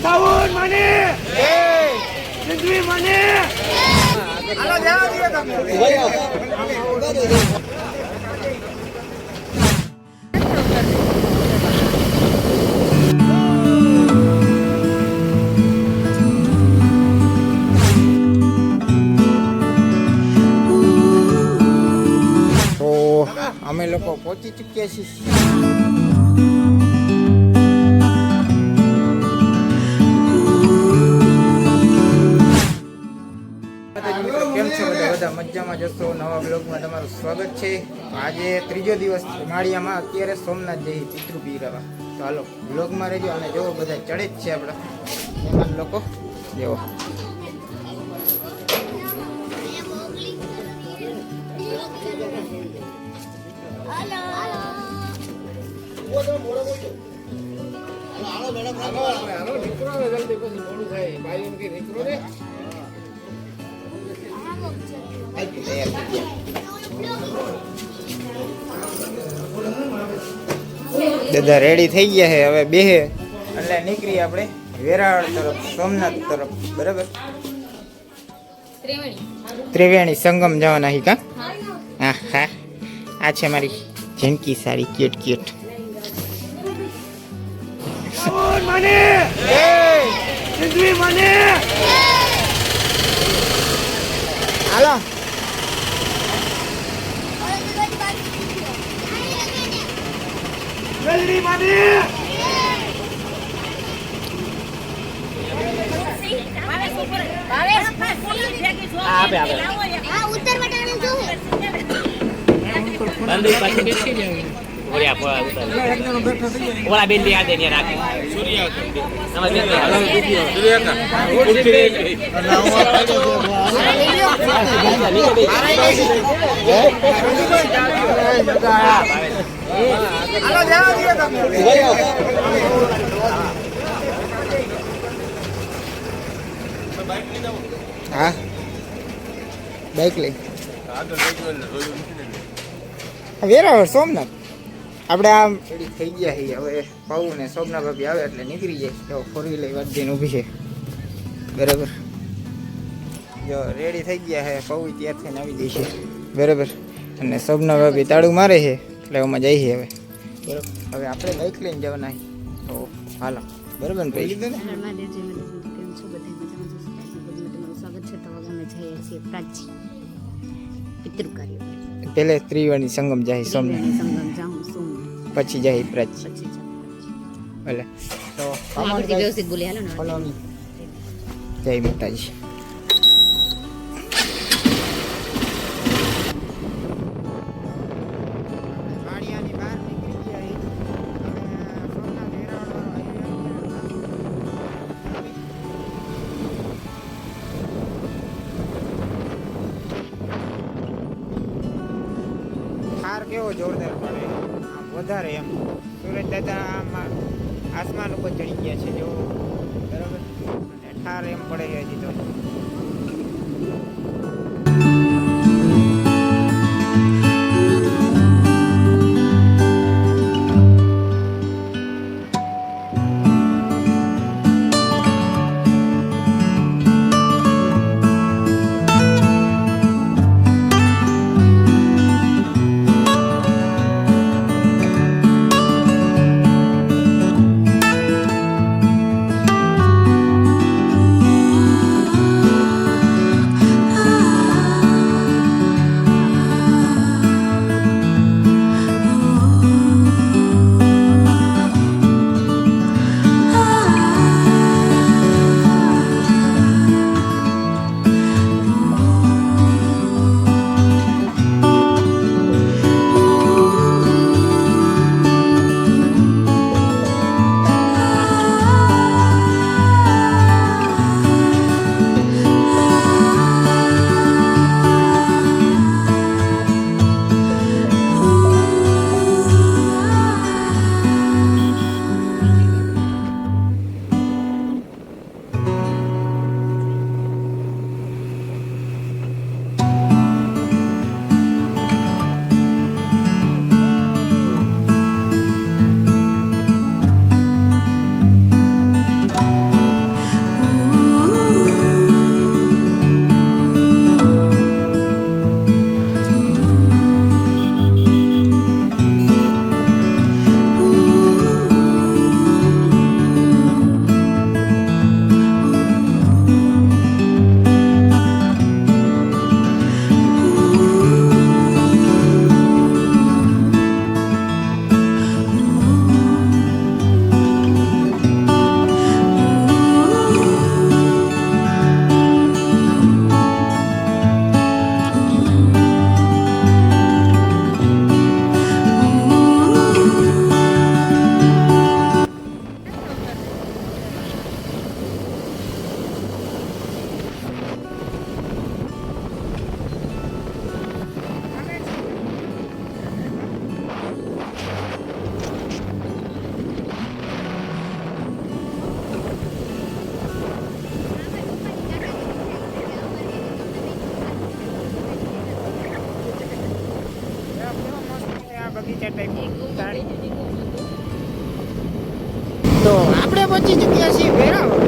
સાવન માને સિંધવી માને હાલો જવા દઈએ તમે અમે લોકો પહોંચી ચૂક્યા છીએ કેમ છો બધા મજામાં જશો નવા બ્લોગમાં તમારું સ્વાગત છે આજે ત્રીજો દિવસ માળિયામાં અત્યારે સોમનાથ જઈ પિતૃ પીરવા તો હાલો બ્લોગમાં રહેજો અને જો બધા ચડે જ છે આપણા મહેમાન લોકો જેવો દાદા રેડી થઈ ગયા છે હવે બેહે એટલે નીકળી આપણે વેરાવળ તરફ સોમનાથ તરફ બરાબર ત્રિવેણી સંગમ જવાના હી કા હા હા આ છે મારી જિંદગી સારી ક્યુટ ક્યુટ મને મને હાલો જલ્દી મને આપે આપે આ ઉત્તર વટાણે જો બંધ પાછી બેસી જાય ઓલા પોળા ઉતર ઓલા બેન યાદ ને રાખે સૂર્ય નમસ્તે સૂર્ય કા હાલો જાવ દિયો તમે હા બાઈક લઈ વેરાવળ સોમનાથ આપણે આમ રેડી થઈ ગયા છીએ હવે પાઉ ને સોમનાથ ભાભી આવે એટલે નીકળી જાય તો ફોર વ્હીલર વાંચીને ઊભી છે બરાબર જો રેડી થઈ ગયા છે પાઉ ત્યાર થઈને આવી જઈ છે બરાબર અને સોમનાથ ભાભી તાળું મારે છે એટલે એમાં જઈએ હવે બરાબર હવે આપણે બાઈક લઈને જવાના તો હાલો બરાબર ને ભાઈ લીધું ને પહેલે ત્રિવેણી સંગમ જાય સોમનાથ પછી જાય પ્રાચી ભલે તો જય માતાજી કેવો જોરદાર પડે વધારે એમ સુરજ દાદા આમાં આસમાન ઉપર ચડી ગયા છે જો બરાબર અને ઠાર એમ પડે છે હજી તો પહોંચી ચૂક્યા છીએ વેરાવળ.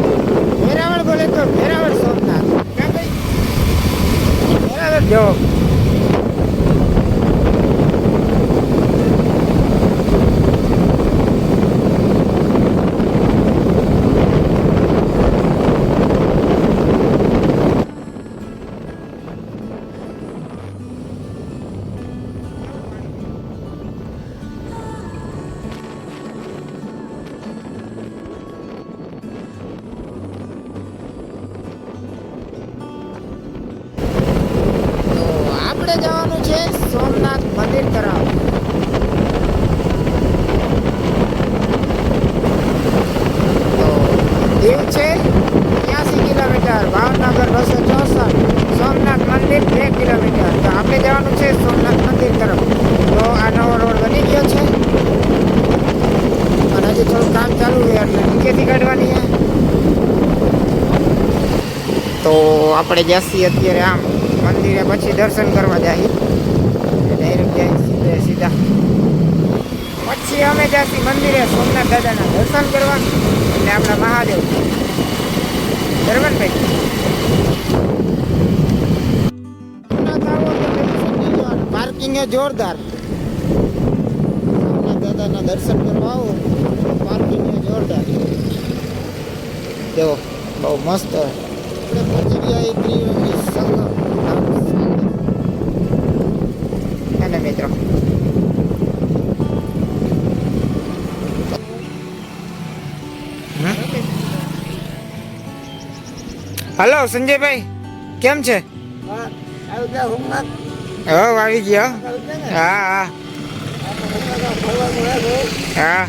વેરાવળ બોલે તો વેરાવળ સોમનાથ. ક્યાં ભાઈ? વેરાવળ જો. આપણે જવાનું છે સોમનાથ મંદિર તરફ. તો દીવ છે 83 કિલોમીટર, ભાવનગર 264, સોમનાથ મંદિર 2 કિલોમીટર. તો આપણે જવાનું છે સોમનાથ મંદિર તરફ. તો આ નવો રોડ બની ગયો છે અને હજી થોડું કામ ચાલુ છે એટલે નીચેથી કાઢવાની છે. તો આપણે જઈએ અત્યારે આમ મંદિરે, પછી દર્શન કરવા જઈએ. ડાયરેક્ટ જાય સીધા. પછી અમે જઈએ મંદિરે સોમનાથ દાદાના દર્શન કરવા, એટલે આપણા મહાદેવ. બરાબર ને ભાઈ? પાર્કિંગ એ જોરદાર. સોમનાથ દાદાના દર્શન કરવા આવો, પાર્કિંગ એ જોરદાર. જો બહુ મસ્ત. આપણે પહોંચી ગયા એક ત્રિવેણી સંગમ. અને મિત્રો હલો સંજયભાઈ, કેમ છે? આવી ગયા. હા હા હા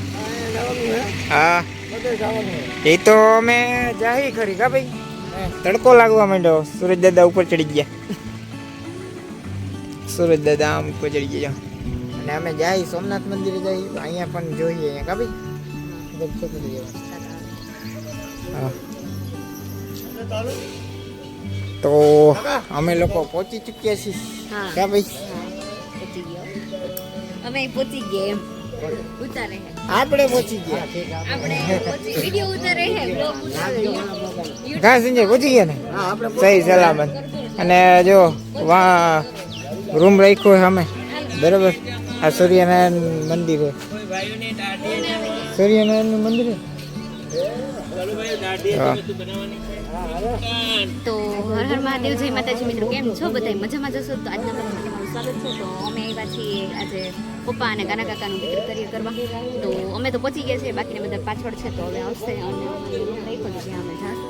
હા. એ તો અમે જાહી ખરી કા ભાઈ. તડકો લાગવા માંડ્યો. સુરજ દાદા ઉપર ચડી ગયા. સુરજ દાદા આમ ઉપર ચડી ગયા. અને અમે જાય સોમનાથ મંદિરે જઈએ. અહીંયા પણ જોઈએ અહીંયા કા ભાઈ. તો અમે લોકો પહોંચી ચૂક્યા છીએ. કા ભાઈ? અમે પહોંચી ગયા. એમ ઉતારે આપણે પહોંચી ગયા. આપણે વિડિયો ઉતારે હે, બ્લોગ ઉતારે. કા સંજય પહોંચી ગયા ને? સહી સલામત. અને જો વા રૂમ રાખ્યો છે અમે. બરાબર. આ સૂર્યનારાયણ મંદિર છે. સૂર્યનારાયણ મંદિર છે. તો હર હર મહાદેવ, જય માતાજી. મિત્રો કેમ છો બધા? મજામાં જશો તો આજના બ્લોગમાં તમારું સ્વાગત છે. તો અમે આવ્યા છીએ આજે પપ્પા અને કાના કાકાનું વિતરણ કરીએ કરવા. તો અમે તો પહોંચી ગયા છીએ, બાકીના બધા પાછળ છે. તો હવે આવશે અને રાખ્યો છે જ્યાં અમે જાશું.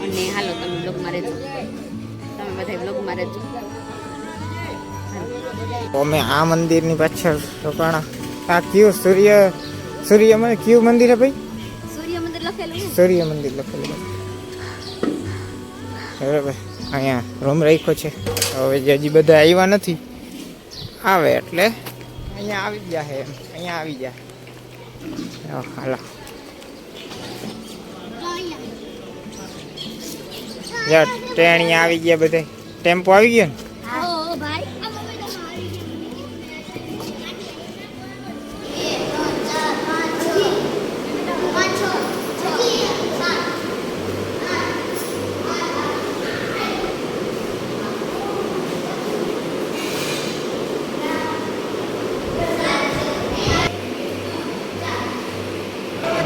અને હાલો તમે બ્લોગમાં રહેજો, તમે બધા બ્લોગમાં રહેજો. અમે આ મંદિરની પાછળ રોકાણા. આ કયું સૂર્ય મને કયું મંદિર હે ભાઈ? સૂર્ય મંદિર લખેલું. સૂર્ય મંદિર લખેલું. બરાબર. અહીંયા રૂમ રાખ્યો છે. હવે હજી બધા આવ્યા નથી. આવે એટલે અહીંયા આવી ગયા છે. અહીંયા આવી ગયા. હાલો ટ્રેન અહીંયા આવી ગયા. બધા ટેમ્પો આવી ગયો ને.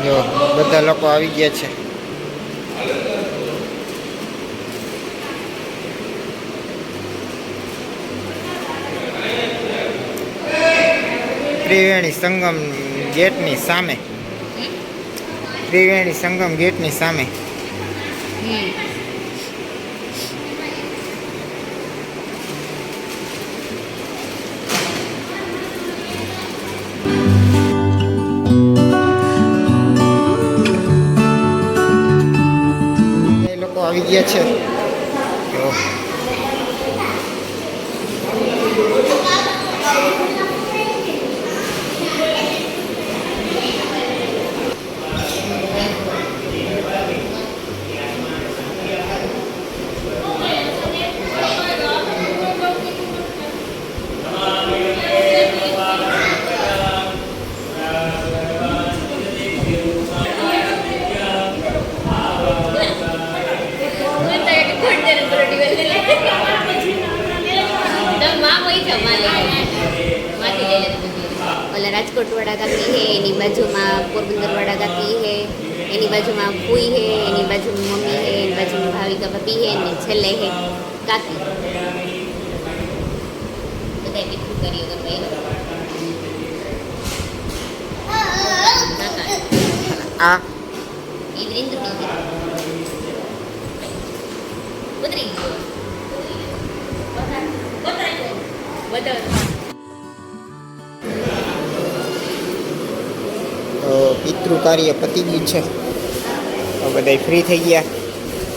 જો બધા લોકો આવી ગયા છે. ત્રિવેણી સંગમ ગેટની સામે. ત્રિવેણી સંગમ ગેટની સામે. આવી ગયા છે. ઓલા રાજકોટ વાળા કાકી હે, એની બાજુમાં પોરબંદર વાળા કાકી હે, એની બાજુમાં ફૂઈ હે, એની બાજુમાં મમ્મી હે, એની બાજુમાં ભાવિકા ભાભી હે, ને છેલ્લે હે કાકી. બધા મીઠું કરીએ આ ઉતરી તો પિતૃ કાર્ય પતી ગયું છે. તો બધા ફ્રી થઈ ગયા,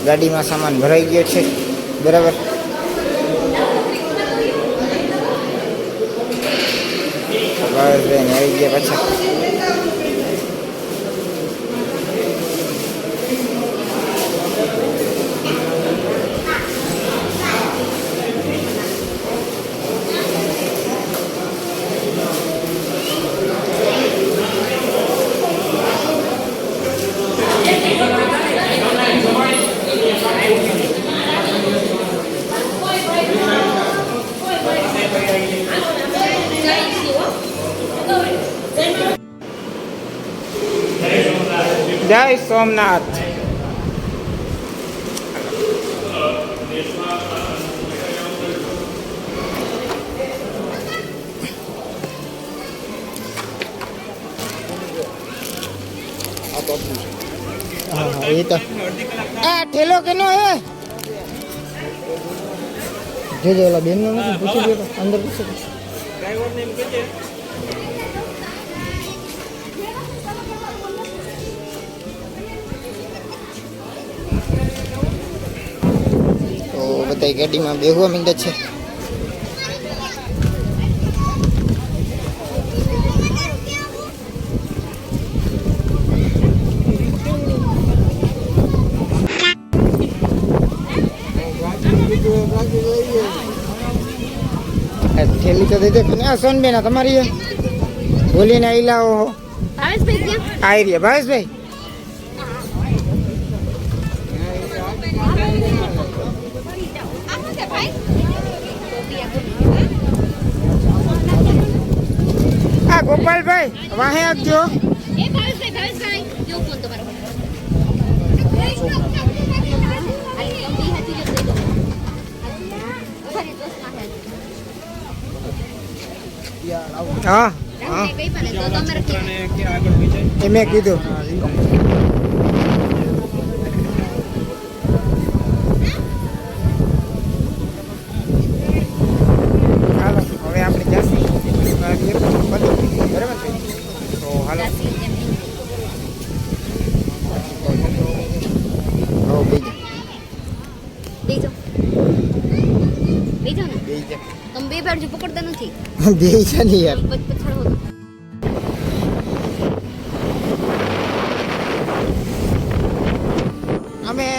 ગાડીમાં સામાન ભરાઈ ગયો છે. બરાબર. બસ બેન આવી ગયા પાછા. જય સોમનાથ. ये तो ठेलो के नो है जो वाला बेन में पूछ लियो तो अंदर पूछ ड्राइवर ने के तो बताई गाड़ी में बेहुआ मिंडा छे. थैली तो दे दे ना सोन बेना तुम्हारी है बोली ना इला हो ભાવેશ ભાઈ ક્યાં आई रही है भावेश भाई. आ गोपाल भाई वहाँ आप जो એ ભાવેશ ભાઈ જો ફોન તમારો हाँ हाँ કઈ પાને તો તમારે ये मैं कीधु हालो હવે આપણે જાસી બરાબર છે. તો હાલો હો બેજો ને બેજા તમે બે બાજુ પકડતા નથી બેજા નહીં યાર. પછાડો અમે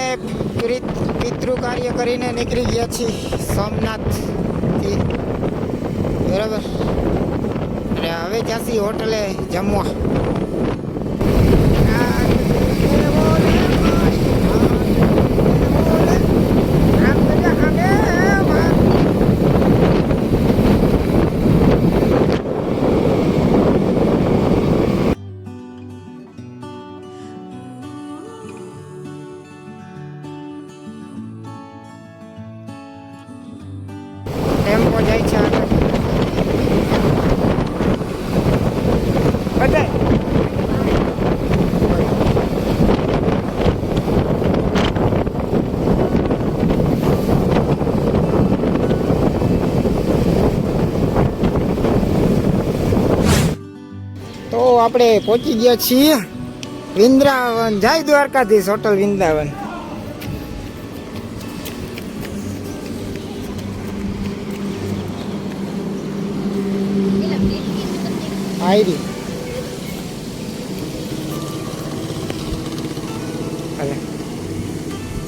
પિતૃ કાર્ય કરીને નીકળી ગયા છીએ સોમનાથથી. બરાબર. અને હવે જાસી હોટલે જમવા. ટેમ્પો જાય છે આગળ. બધાય તો આપણે પહોંચી ગયા છીએ વૃંદાવન. જય દ્વારકાધીશ હોટલ વૃંદાવન. આવી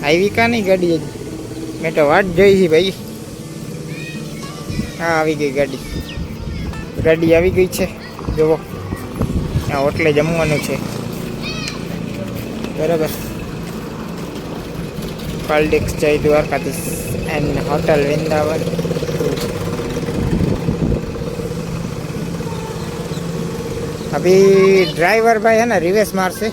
આવી કા નહીં ગાડી હજી? મેં તો વાટ જોઈ છે ભાઈ. હા આવી ગઈ ગાડી. ગાડી આવી ગઈ છે જુઓ. આ હોટલે જમવાનું છે. બરાબર. પાલડિક્સ જય દ્વારકાધીશ એન્ડ હોટલ વૃંદાવન. अभी ड्राइवर भाई है ना रिवर्स मारશે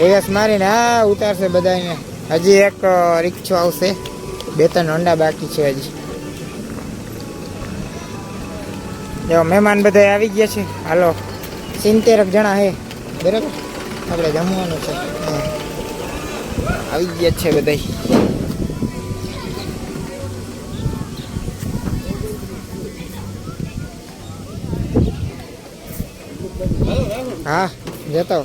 રિવર્સ મારીને આ ઉતારશે બધાને હજી એક રિક્ષો આવશે 2-3 હોન્ડા બાકી છે હજી જો મહેમાન બધા આવી ગયા છે હાલો 70 જણા છે બરાબર આપણે જમવાનું છે આવી ગયા છે બધા હા જતો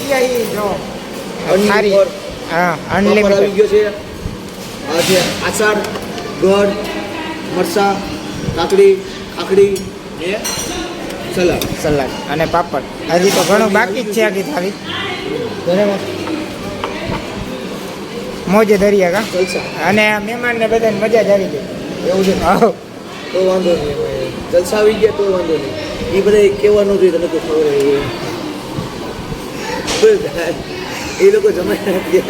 આવી ગયો છે આજે આચાર ગોળ મરચા કાકડી ખાખડી ને સલાડ સલાડ અને પાપડ હજી તો ઘણું બાકી જ છે આખી થાળી બરાબર મોજે દરિયા કા જલસા અને આ મહેમાનને બધાને મજા જ આવી ગઈ એવું છે આવો તો વાંધો નહીં જલસા આવી ગયા તો વાંધો નહીં એ બધા કહેવાનું જોઈએ તને તો ખબર એ લોકો જમાઈ નથી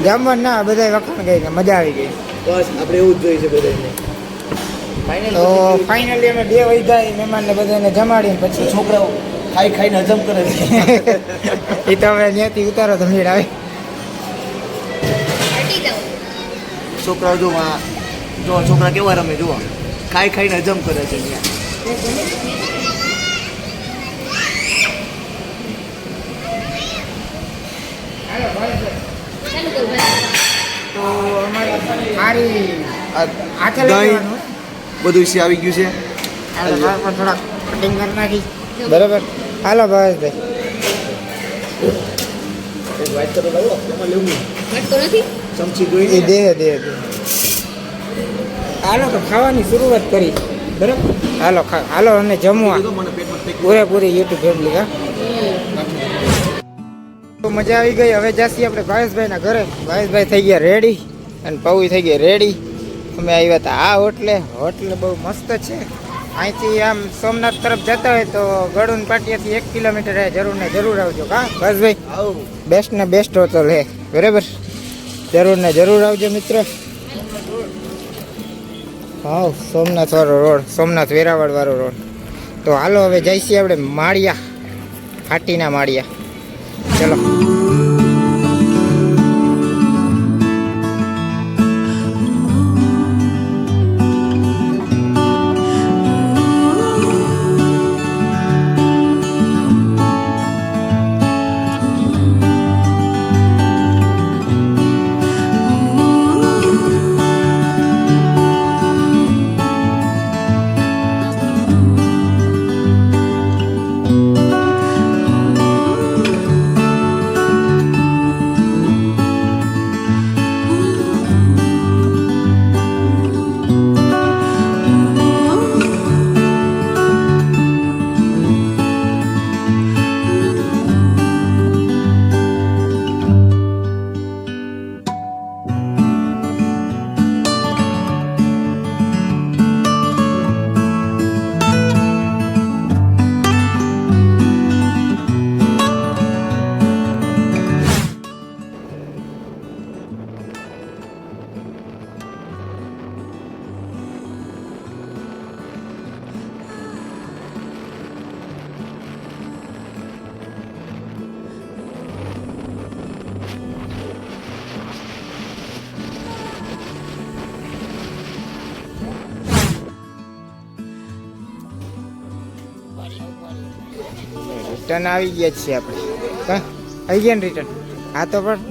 ગયા જમવા ના બધા વખાણ ગઈ ને મજા આવી ગઈ બસ આપણે એવું જ જોઈએ છે બધાને તો ફાઇનલી અમે 2 વાગ્યા મહેમાનને બધાને જમાડીને પછી છોકરાઓ ખાઈ ખાઈને હજમ કરે છે એ તો હવે ત્યાંથી ઉતારો તો મેળ આવે હટી જાઓ છોકરાઓ જો છોકરા કેવા રમે જુઓ ખાઈ ખાઈને હજમ કરે છે ત્યાં ચાલુ કરું બસ તો અમારે સારી હાથે લઈ દહીં જવાનું બધું વિશે આવી ગયું છે હાલો બહાર પણ થોડાક કટિંગ કરી નાખી બરાબર હાલો બસ ભાઈ વાત કરો લાવો એમાં લેવું ઘટતો નથી ચમચી એ ધોઈને દે હાલો તો ખાવાની શરૂઆત કરી બરાબર હાલો અને જમવા તો મને પેટમાં કંઈક પૂરેપૂરી યુટ્યુબ ફેમિલી હા તો મજા આવી ગઈ હવે જાસી આપણે ભાવેશભાઈના ઘરે ભાવેશભાઈ થઈ ગયા રેડી અને પૌવી થઈ ગયા રેડી અમે આવ્યા હતા આ હોટલે બહુ મસ્ત છે અહીંથી આમ સોમનાથ તરફ જતા હોય તો ગળુન પાટિયાથી 1 કિલોમીટર જરૂર ને જરૂર આવજો કા ભાવેશભાઈ આવું બેસ્ટ ને બેસ્ટ હોટલ હે બરાબર જરૂર ને જરૂર આવજો મિત્ર હા સોમનાથ વાળો રોડ સોમનાથ વેરાવળ વાળો રોડ તો હાલો હવે જઈશી આપણે માળિયા હાટીના માળિયા ચલો રિટર્ન આવી ગયા છીએ આપણે કા આવી ગયા ને રિટર્ન હા તો પણ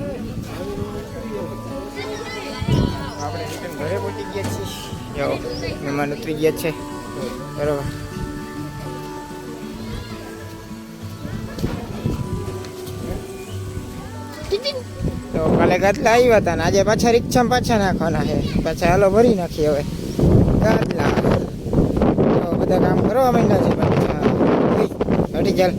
આપણે રિટર્ન ઘરે પહોંચી ગયા છીએ જો મહેમાન ઉતરી ગયા છે બરાબર તો કાલે ગાદલા આવ્યા હતા ને આજે પાછા રિક્ષામાં પાછા નાખવાના છે પાછા હાલો ભરી નાખીએ હવે ગાદલા તો બધા કામ કરવા માંડ્યા છે પણ હટી ચાલ